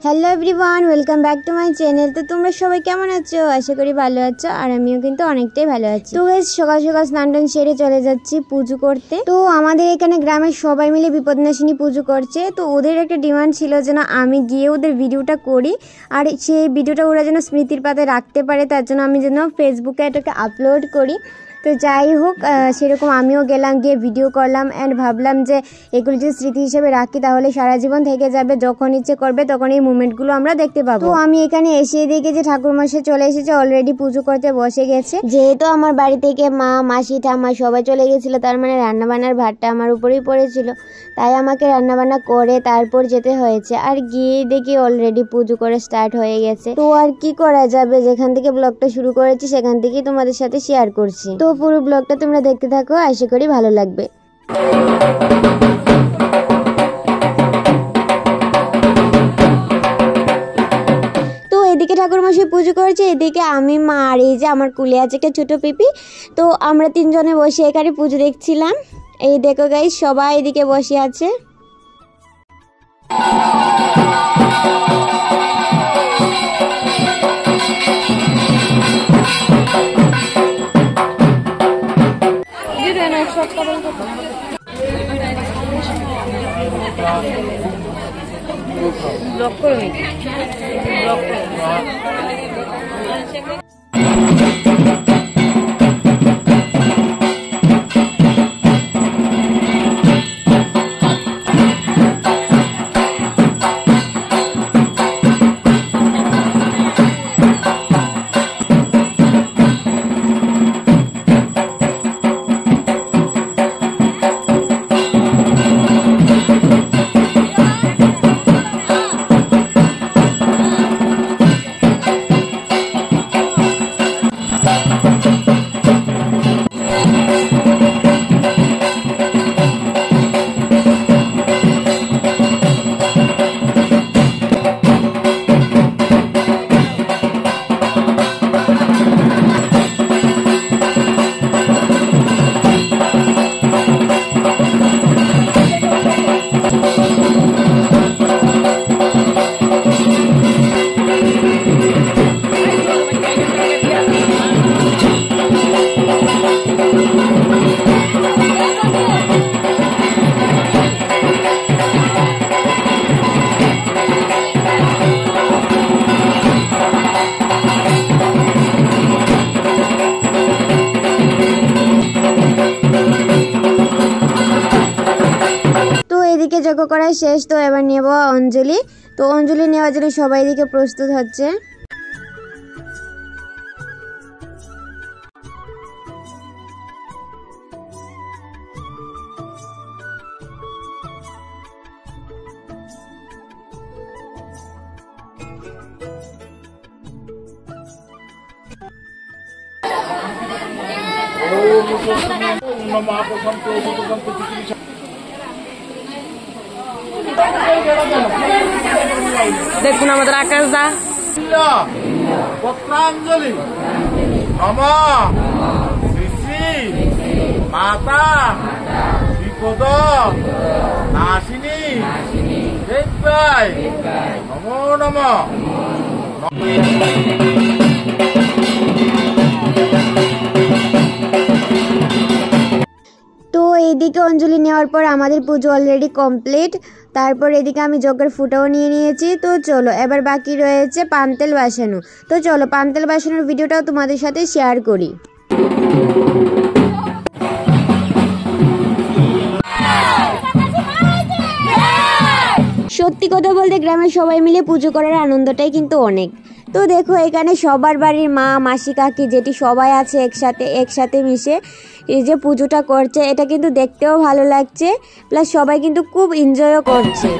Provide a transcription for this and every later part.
Hello everyone, welcome back to my channel. তো তোমরা সবাই কেমন আছো? আশা করি ভালো আছো, আর আমিও কিন্তু অনেকটাই ভালো আছি। তো গাইস, সকাল সকাল স্নান টান সেরে চলে যাচ্ছি পুজো করতে। তো আমাদের এখানে গ্রামের সবাই মিলে বিপদনাশিনী পুজো করছে। তো ওদের একটা ডিমান্ড ছিল যেন আমি গিয়ে ওদের ভিডিওটা করি, আর সেই ভিডিওটা ওরা যেন স্মৃতির পাতায় রাখতে পারে, তার জন্য আমি যেন ফেসবুকে এটাকে আপলোড করি। তো যাই হোক, সেরকম আমিও গেলাম, গিয়ে ভিডিও করলাম অ্যান্ড ভাবলাম যে এগুলো যদি স্মৃতি হিসেবে রাখি তাহলে সারা জীবন থেকে যাবে, যখন ইচ্ছে করবে তখন এই মুভমেন্টগুলো আমরা দেখতে পাবো। তো আমি এখানে এসে দেখি যে ঠাকুরমশাই চলে এসেছে, অলরেডি পুজো করতে বসে গেছে। যেহেতু আমার বাড়ি থেকে মা, মাসি, ঠাম্মা সবাই চলে গেছিলো, তার মানে রান্নাবান্নার ভাতটা আমার উপরেই পড়েছিল, তাই আমাকে রান্নাবান্না করে তারপর যেতে হয়েছে। আর গিয়ে দেখি অলরেডি পুজো করে স্টার্ট হয়ে গেছে। তো আর কি করা যাবে, যেখান থেকে ব্লগটা শুরু করেছি সেখান থেকেই তোমাদের সাথে শেয়ার করছি। তো পুরো ব্লগটা তোমরা দেখতে থাকো, আশা করি ভালো লাগবে। তো এদিকে ঠাকুরমশাই পুজো করেছে, এদিকে আমি, মা, আর এই যে আমার কুলে আছে একটা ছোট পিপি। তো আমরা তিনজনে বসে এখানে পুজো দেখছিলাম। এই দেখো গাইস, সবাই এদিকে বসে আছে। এদিকে যজ্ঞ করা শেষ, তো এবার নেব অঞ্জলি। তো অঞ্জলি নেওয়ার জন্য সবাই এদিকে প্রস্তুত হচ্ছে। দেখুন আমাদের আকাশ দা পত্রাঞ্জলি নমা শ্রী শ্রী মাতা বিপদ নাশিনী দেবায় নমো নমঃ। তো এইদিকে অঞ্জলি নেওয়ার পর আমাদের পুজো অলরেডি কমপ্লিট। তারপর এদিকে আমি যজ্ঞের ফুটাও নিয়ে নিয়েছি। তো চলো, এবার বাকি রয়েছে পান্তেল বাসানো। তো চলো পান্তেল বাসানোর ভিডিওটাও তোমাদের সাথে শেয়ার করি। সত্যি কথা বলতে গ্রামের সবাই মিলে পুজো করার আনন্দটাই কিন্তু অনেক। তো দেখো, এখানে সবার বাড়ির মা, মাসি, কাকি, যেটি সবাই আছে একসাথে মিশে এই যে পুজোটা করছে, এটা কিন্তু দেখতেও ভালো লাগছে, প্লাস সবাই কিন্তু খুব এনজয়ও করছে।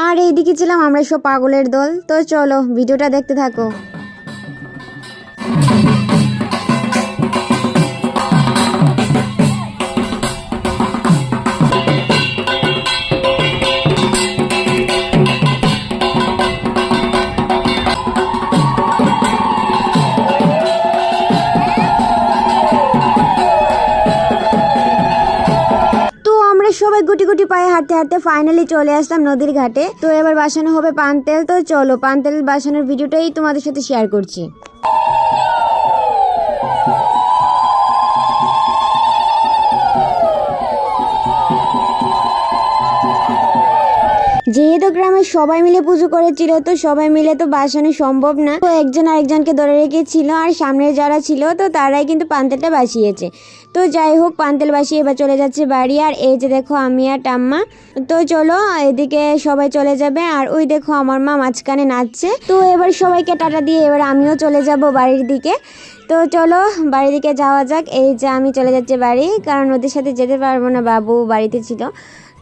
আর এইদিকে ছিলাম আমরা সব পাগলের দল। তো চলো ভিডিওটা দেখতে থাকো। সবাই গুটি গুটি পায়ে হাঁটতে হাঁটতে ফাইনালি চলে আসলাম নদীর ঘাটে। তো এবার বাসানো হবে পান তেল। তো চলো পান তেল বাসানোর ভিডিওটাই তোমাদের সাথে শেয়ার করছি। যেহেতু গ্রামের সবাই মিলে পুজো করেছিল, তো সবাই মিলে তো বাসানো সম্ভব না, তো একজন আরেকজনকে ধরে রেখেছিল, আর সামনে যারা ছিল তো তারাই কিন্তু পান্তেলটা বাসিয়েছে। তো যাই হোক পান্তেল বাসিয়ে এবার চলে যাচ্ছে বাড়ি। আর এই যে দেখো আমি আর টাম্মা, তো চলো এদিকে সবাই চলে যাবে। আর ওই দেখো আমার মা মাঝখানে নাচছে। তো এবার সবাইকে টাটা দিয়ে এবার আমিও চলে যাব বাড়ির দিকে। তো চলো বাড়ির দিকে যাওয়া যাক। এই যে আমি চলে যাচ্ছি বাড়ি, কারণ ওদের সাথে যেতে পারবো না, বাবু বাড়িতে ছিল।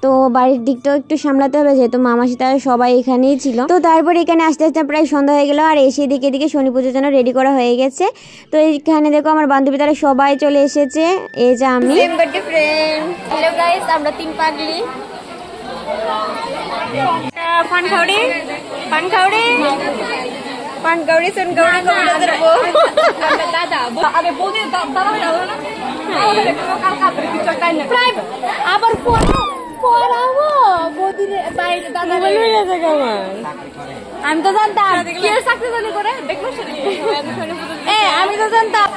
তো বাড়ির দিকটাও একটু সামলাতে হবে, যেহেতু মামাসি তারা সবাই এখানেই ছিল। তো তারপর এখানে আস্তে আস্তে প্রায় সন্ধ্যা হয়ে গেল। আর এসে দিকে শনি পুজোর জন্য রেডি করা হয়ে গেছে। তো এইখানে দেখো আমার বান্ধবী তারা সবাই চলে এসেছে। এই যে আমি হ্যালো গাইস, আমরা তিন পাগলি পানখাউড়ি সোনখাউড়ি কবিতাদের বউ দাদা আরে বৌদি দাদা প্রায় আবার পড়াবো বৌদির বাইরে দাদা আমি তো জানতাম কি চাকরি জানি করে দেখলো আমি তো জানতাম।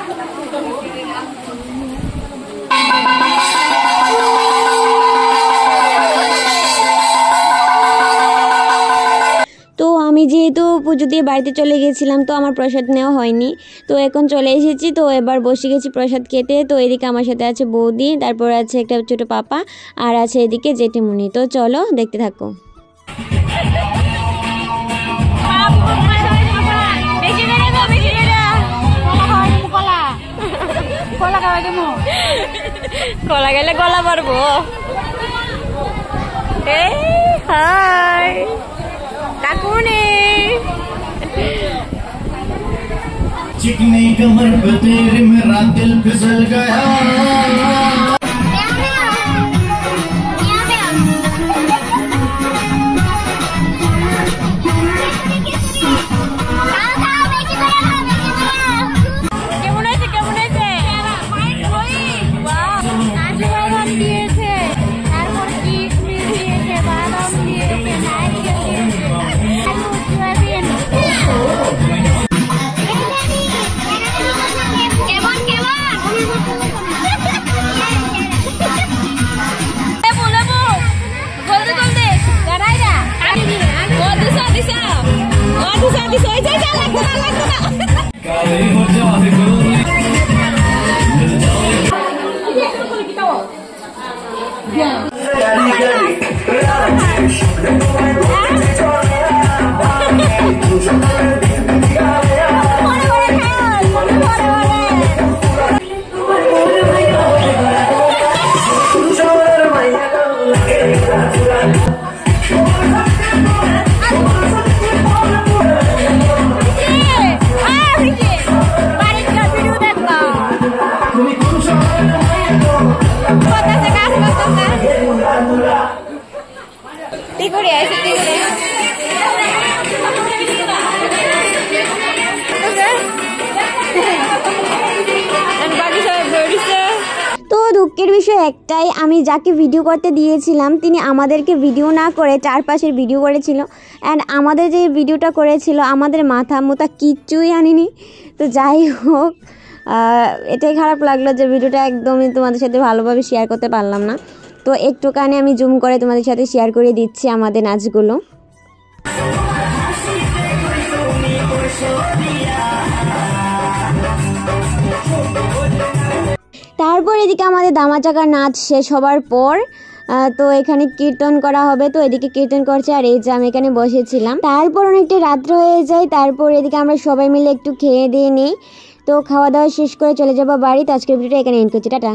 তো আমি যেহেতু পুজো দিয়ে বাড়িতে চলে গেছিলাম, তো আমার প্রসাদ নেওয়া হয়নি। তো এখন চলে এসেছি, তো এবার বসে গেছি প্রসাদ খেতে। তো এদিকে আমার সাথে আছে বৌদি, তারপর আছে একটা ছোট পাপা, আর আছে এদিকে জেঠিমুনি। তো চলো দেখতে থাকো। কলা গেলে গলা পারবো। হাই কাকুনে चिकनी कमर पे तेरे मेरा दिल फिसल गया। তো দুঃখের বিষয় একটাই, আমি যাকে ভিডিও করতে দিয়েছিলাম তিনি আমাদেরকে ভিডিও না করে চারপাশের ভিডিও করেছিল। অ্যান্ড আমাদের যে ভিডিওটা করেছিল আমাদের মাথা মোথা কিচ্ছুই আনিনি। তো যাই হোক এটাই খারাপ লাগলো যে ভিডিওটা একদমই তোমাদের সাথে ভালোভাবে শেয়ার করতে পারলাম না। তো একটুখানি আমি জুম করে তোমাদের সাথে শেয়ার করে দিচ্ছি আমাদের নাচগুলো। তারপর এদিকে আমাদের দামাচাকার নাচ শেষ হবার পর তো এখানে কীর্তন করা হবে। তো এদিকে কীর্তন করছে, আর এই যে আমি এখানে বসেছিলাম। তারপর অনেকটা রাত্র হয়ে যায়। তারপর এদিকে আমরা সবাই মিলে একটু খেয়ে দিয়ে নিই। তো খাওয়া দাওয়া শেষ করে চলে যাবো বাড়ি। তো আজকের ভিডিওটা এখানে এন্ড করছি, টাটা।